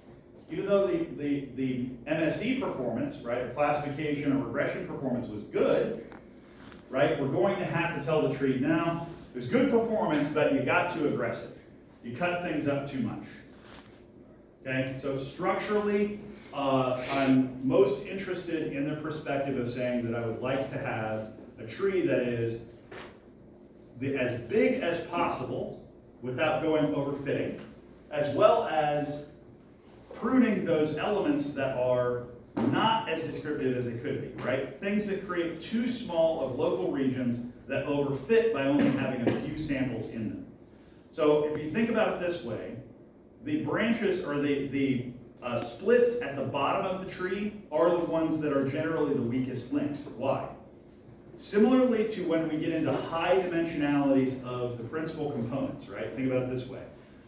even though the MSE performance, right, or classification or regression performance was good, right, we're going to have to tell the tree, now, there's good performance, but you got too aggressive. You cut things up too much. Okay, so structurally, I'm most interested in the perspective of saying that I would like to have a tree that is as big as possible without going overfitting, as well as pruning those elements that are not as descriptive as it could be, right? Things that create too small of local regions that overfit by only having a few samples in them. So if you think about it this way, the branches or the splits at the bottom of the tree are the ones that are generally the weakest links. Why? Similarly to when we get into high dimensionalities of the principal components, right? Think about it this way.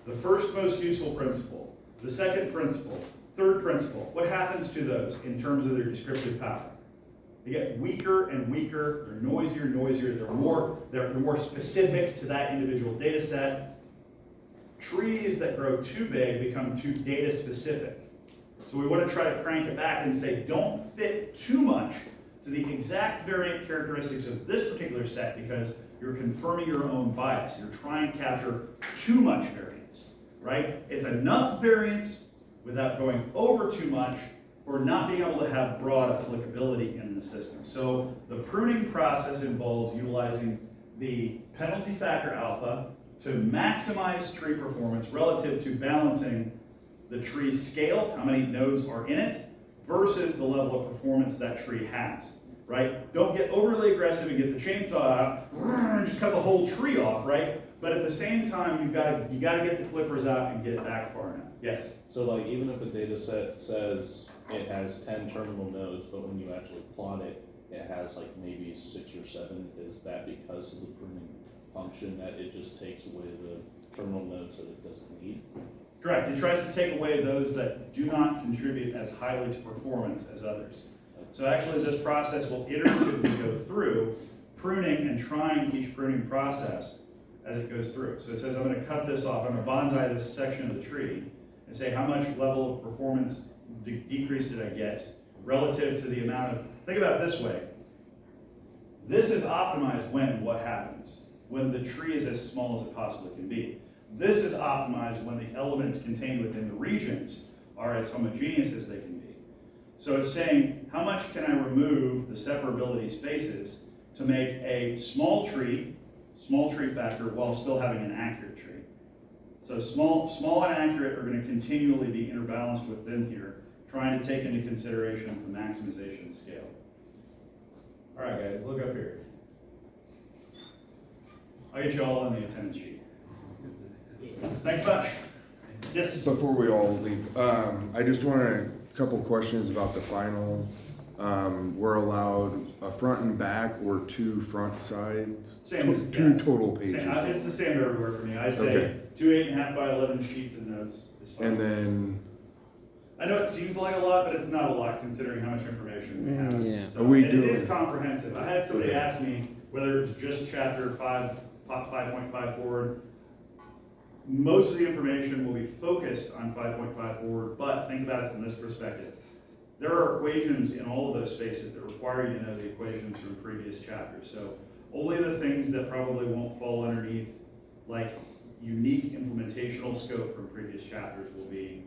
The first most useful principle, the second principle, third principle, what happens to those in terms of their descriptive power? They get weaker and weaker, they're noisier and noisier, they're more specific to that individual data set. Trees that grow too big become too data specific. So we want to try to crank it back and say, don't fit too much to the exact variant characteristics of this particular set because you're confirming your own bias. You're trying to capture too much variance, right? It's enough variance without going over too much for not being able to have broad applicability in the system. So the pruning process involves utilizing the penalty factor alpha to maximize tree performance relative to balancing the tree scale, how many nodes are in it, versus the level of performance that tree has, right? Don't get overly aggressive and get the chainsaw out, and just cut the whole tree off, right? But at the same time, you gotta get the clippers out and get it back far enough. Yes? So like, even if a data set says it has 10 terminal nodes, but when you actually plot it, it has like maybe 6 or 7, is that because of the pruning function that it just takes away the terminal nodes that it doesn't need? Correct. It tries to take away those that do not contribute as highly to performance as others. So actually this process will iteratively go through pruning and trying each pruning process as it goes through. So it says, I'm going to cut this off, I'm going to bonsai this section of the tree and say how much level of performance decrease did I get relative to the amount of, think about it this way. This is optimized when what happens? When the tree is as small as it possibly can be. This is optimized when the elements contained within the regions are as homogeneous as they can be. So it's saying, how much can I remove the separability spaces to make a small tree factor while still having an accurate tree. So small and accurate are going to continually be interbalanced within here, trying to take into consideration the maximization scale. All right, guys, look up here. I'll get you all on the attendance sheet. Thanks much. Yes? Before we all leave, I just want a couple questions about the final. We're allowed a front and back or 2 front sides? Same as, Two yes. total pages. It's the same everywhere for me. I say Okay. 2 8.5 by 11 sheets of notes is fine. And then, I know it seems like a lot, but it's not a lot considering how much information we have. Yeah. So, Are we and doing- it is comprehensive. I had somebody Okay. ask me whether it's just chapter 5.5 forward. Most of the information will be focused on 5.5 forward, but think about it from this perspective. There are equations in all of those spaces that require you to know the equations from previous chapters. So only the things that probably won't fall underneath like unique implementational scope from previous chapters will be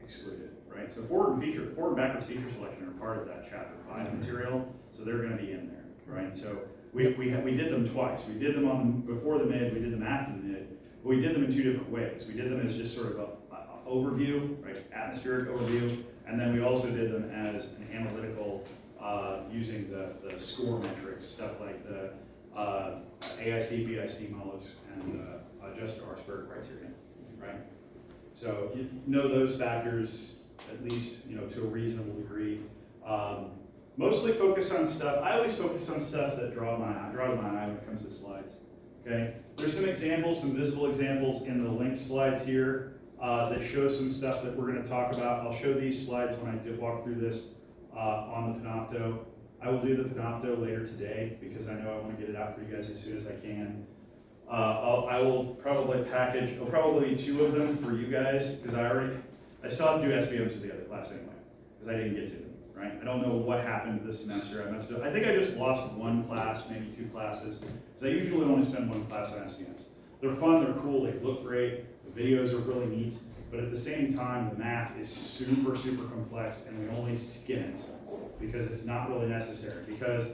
excluded, right? So forward and backwards feature selection are part of that chapter 5 material, so they're going to be in there, right? So we did them twice. We did them before the mid, we did them after the mid, but we did them in 2 different ways. We did them as just sort of a overview, right? Atmospheric overview, and then we also did them as an analytical using the score metrics, stuff like the AIC, BIC models, and just R-squared criteria, right? So you know those factors, at least to a reasonable degree. Mostly focus on stuff. I always focus on stuff that draw to my eye when it comes to slides. Okay, there's some examples, some visible examples in the linked slides here that show some stuff that we're going to talk about. I'll show these slides when I do walk through this on the Panopto. I will do the Panopto later today because I know I want to get it out for you guys as soon as I can. I will probably package, it'll probably be 2 of them for you guys because I still have to do SVMs for the other class anyway because I didn't get to them, right? I don't know what happened this semester. I think I just lost 1 class, maybe 2 classes, because I usually only spend 1 class on SVMs. They're fun, they're cool, they look great, the videos are really neat, but at the same time, the math is super, super complex and we only skim it because it's not really necessary, because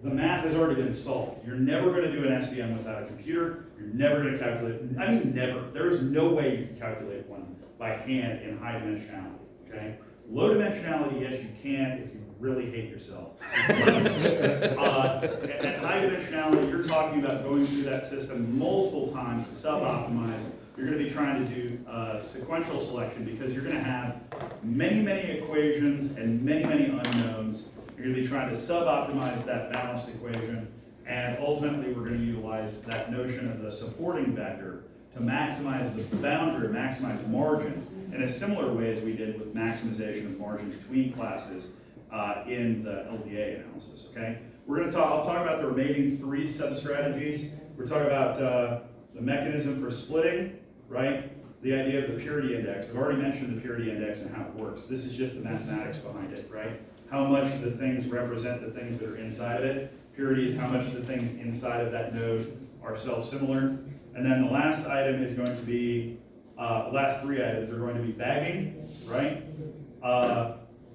the math has already been solved. You're never going to do an SVM without a computer. You're never going to calculate, I mean never. There is no way you can calculate one by hand in high dimensionality, okay? Low dimensionality, yes you can if you really hate yourself. At high dimensionality, you're talking about going through that system multiple times to sub-optimize. You're going to be trying to do sequential selection because you're going to have many, many equations and many, many unknowns. You're going to be trying to sub-optimize that balanced equation, and ultimately we're going to utilize that notion of the supporting vector to maximize the boundary, maximize margin, in a similar way as we did with maximization of margin between classes in the LDA analysis, okay? I'll talk about the remaining 3 sub-strategies. We're talking about the mechanism for splitting, right? The idea of the purity index. I've already mentioned the purity index and how it works. This is just the mathematics behind it, right? How much the things represent the things that are inside of it. Purity is how much the things inside of that node are self-similar. And then the last item is going to be, last 3 items are going to be bagging, right?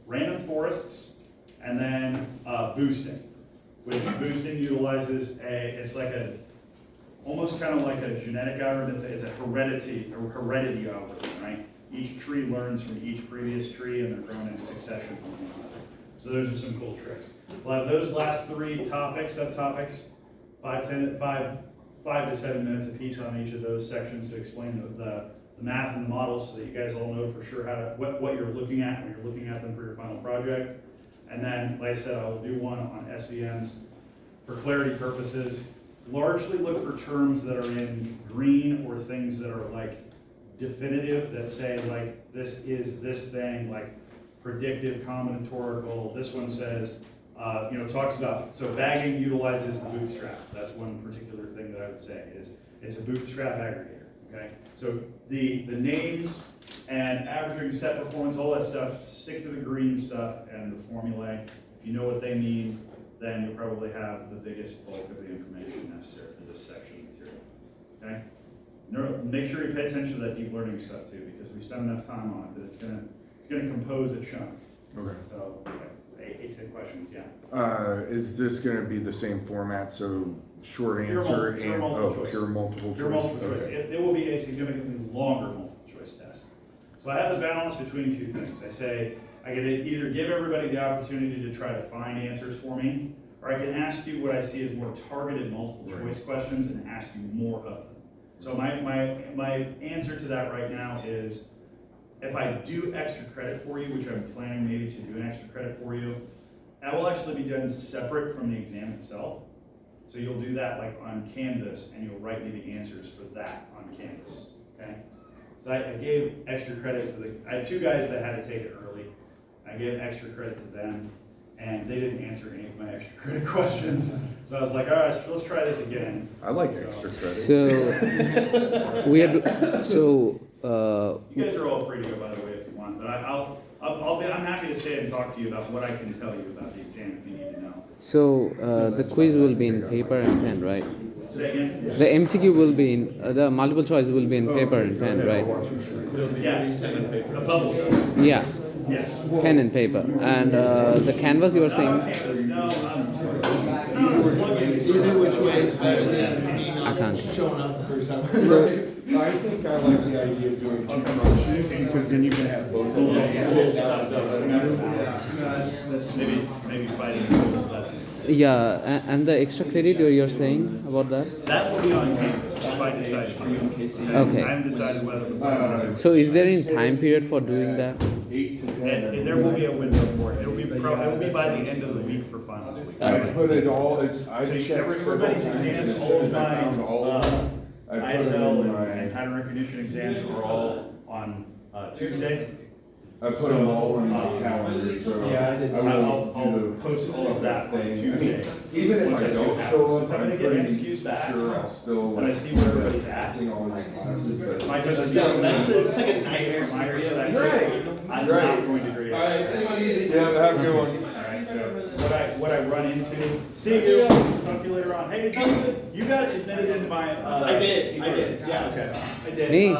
Random forests, and then boosting, which boosting utilizes it's like almost kind of like a genetic algorithm. It's a heredity algorithm, right? Each tree learns from each previous tree, and they're grown in succession from one another. So those are some cool tricks. We'll have those last three topics, subtopics, 5 to 7 minutes apiece on each of those sections to explain the math and the models, so that you guys all know for sure what you're looking at when you're looking at them for your final project. And then, like I said, I will do one on SVMs for clarity purposes. Largely look for terms that are in green or things that are like definitive, that say like this is this thing, like predictive, combinatorial. This one says, talks about, so bagging utilizes the bootstrap. That's one particular thing that I would say is it's a bootstrap aggregator, okay? So the names and averaging set performance, all that stuff, stick to the green stuff and the formulae. If you know what they mean, then you'll probably have the biggest bulk of the information necessary for this section of material, okay? Make sure you pay attention to that deep learning stuff too, because we spend enough time on it that it's gonna compose a chunk. Okay. So, 8-10 questions, yeah. Is this gonna be the same format, so short Pure answer pure multiple choice. pure multiple choice? Pure multiple choice. Okay. It will be a significantly longer multiple choice test. So I have the balance between two things. I say, I can either give everybody the opportunity to try to find answers for me, or I can ask you what I see as more targeted multiple choice questions and ask you more of them. So my answer to that right now is, if I do extra credit for you, which I'm planning maybe to do an extra credit for you, that will actually be done separate from the exam itself. So you'll do that like on Canvas, and you'll write me the answers for that on Canvas, okay? So I gave extra credit to I had 2 guys that had to take it early. I gave extra credit to them, and they didn't answer any of my extra credit questions. So I was like, all right, let's try this again. I like extra credit. So we had You guys are all free to go, by the way, if you want, but I'm happy to stay and talk to you about what I can tell you about the exam if you need to know. so the quiz will be in paper and pen, right? Say again? The MCQ will be in the multiple choice will be in paper and pen, right? Yeah, the bubble stuff. Yeah, Yes. pen and paper. And the canvas you were saying, No, Either which way, it's better than I can't. showing up the first time. I think I like the idea of doing 2 front sheets, because then you can have both of them sit down. That's maybe fighting a little bit. Yeah, and the extra credit you're saying about that? That will be on campus if I decide to. UMKC. Okay. I haven't decided whether. So is there any time period for doing that? 8 to 10. And there will be a window for it. It will be by the end of the week for finals week. I put it all, I So checked everybody's several times, and exams, as all soon of as I found all of them, I put them ISL in and my, pattern recognition exams are all on Tuesday. I put them all in my calendar, so Yeah, I did too. will I'll do the post all of that on thing. Tuesday. Even if Once I see don't what show happens. up, Since I'm gonna I'm get pretty excused back, sure I'll still. when I see where everybody's at. passing all my classes, but. If I just still, see that's like a nightmare from my scenario. perspective, I'm Great. not going to grade. Alright, take it easy. Yeah, have a good one. Alright, so what I run into, see you, talk to you later on. Hey, you got admitted into my, I did, yeah. Okay. I did. Me?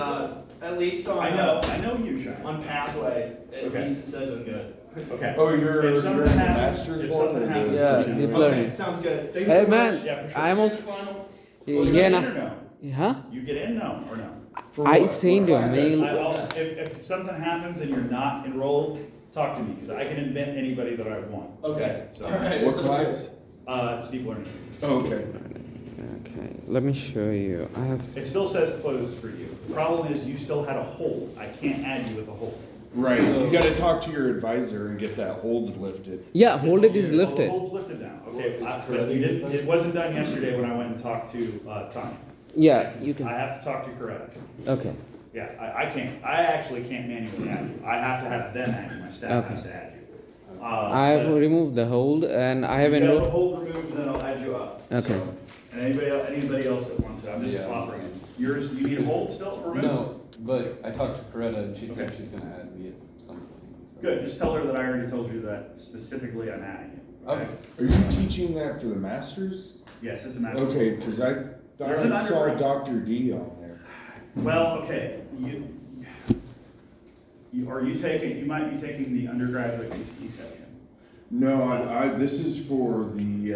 At least on. I know you, Shine. On Pathway, at Okay. least it says I'm good. Okay. Oh, you're If in something the happens- master's if one? something or the- happens- Yeah, Okay. deep learning. Sounds good. Thanks Hey so man, much. Yeah, for sure. I'm also. Final. You get Yeah, in na. or no? Huh? You get in, no, or no? For I what? sent What you a class? mail. If something happens and you're not enrolled, talk to me, because I can invent anybody that I want. Okay. So, Alright. What class? It's deep learning. Oh, okay. Okay, let me show you. I have. It still says closed for you. The problem is you still had a hold. I can't add you with a hold. Right, you gotta talk to your advisor and get that hold lifted. Yeah, hold it is Oh, the lifted. hold's lifted now, okay. But you didn't, it wasn't done yesterday when I went and talked to Tanya. Yeah, you I can. have to talk to Coretta. Okay. Yeah, I actually can't manually add you. I have to have them add you. My staff Okay. has to add you. I have removed the hold and I have If you have the enrolled. hold removed, then I'll add you up. Okay. So, and anybody else that wants it, I'm just Yeah. offering it. Yours, you need a hold still removed? No, but I talked to Coretta and she said Okay. she's gonna add me at some point. Good, just tell her that I already told you that specifically I'm adding you. Okay. Are you teaching that for the masters? Yes, it's a matter. Okay, cause I thought There's an I saw undergrad. Dr. D on there. Well, okay, you might be taking the undergraduate EC section. No, this is for the,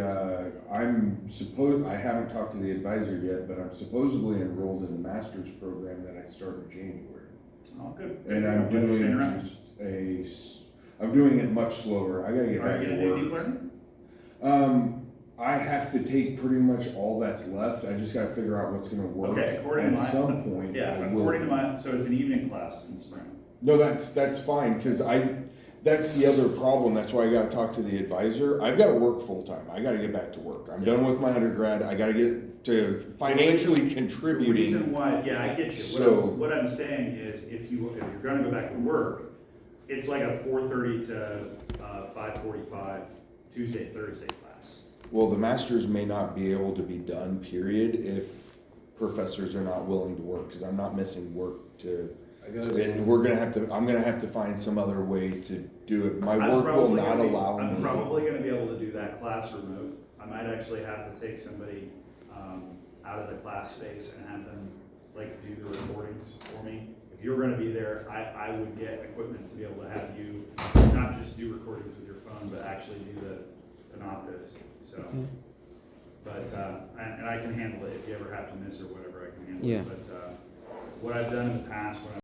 I haven't talked to the advisor yet, but I'm supposedly enrolled in the master's program that I start in January. Oh, good. And I'm doing Staying around. just I'm doing it much slower. I gotta get Are back you to gonna do work. deep learning? I have to take pretty much all that's left. I just gotta figure out what's gonna work. Okay, according At to my. some point, Yeah, I will. according to my, so it's an evening class in spring. No, that's fine, cause that's the other problem. That's why I gotta talk to the advisor. I've gotta work full-time. I gotta get back to work. I'm done with my undergrad. I gotta get to financially The contributing. reason why, yeah, I get you. So- What I'm saying is, if you're gonna go back to work, it's like a 4:30 to 5:45 Tuesday, Thursday class. Well, the masters may not be able to be done, period, if professors are not willing to work, cause I'm not missing work to. I'm gonna have to find some other way to do it. My work will not allow me. I'm probably gonna be able to do that class remote. I might actually have to take somebody, out of the class space and have them, like, do the recordings for me. If you're gonna be there, I would get equipment to be able to have you not just do recordings with your phone, but actually do the Panoptos, so. Okay. But, and I can handle it if you ever have to miss or whatever, I can handle Yeah. it. But, what I've done in the past, when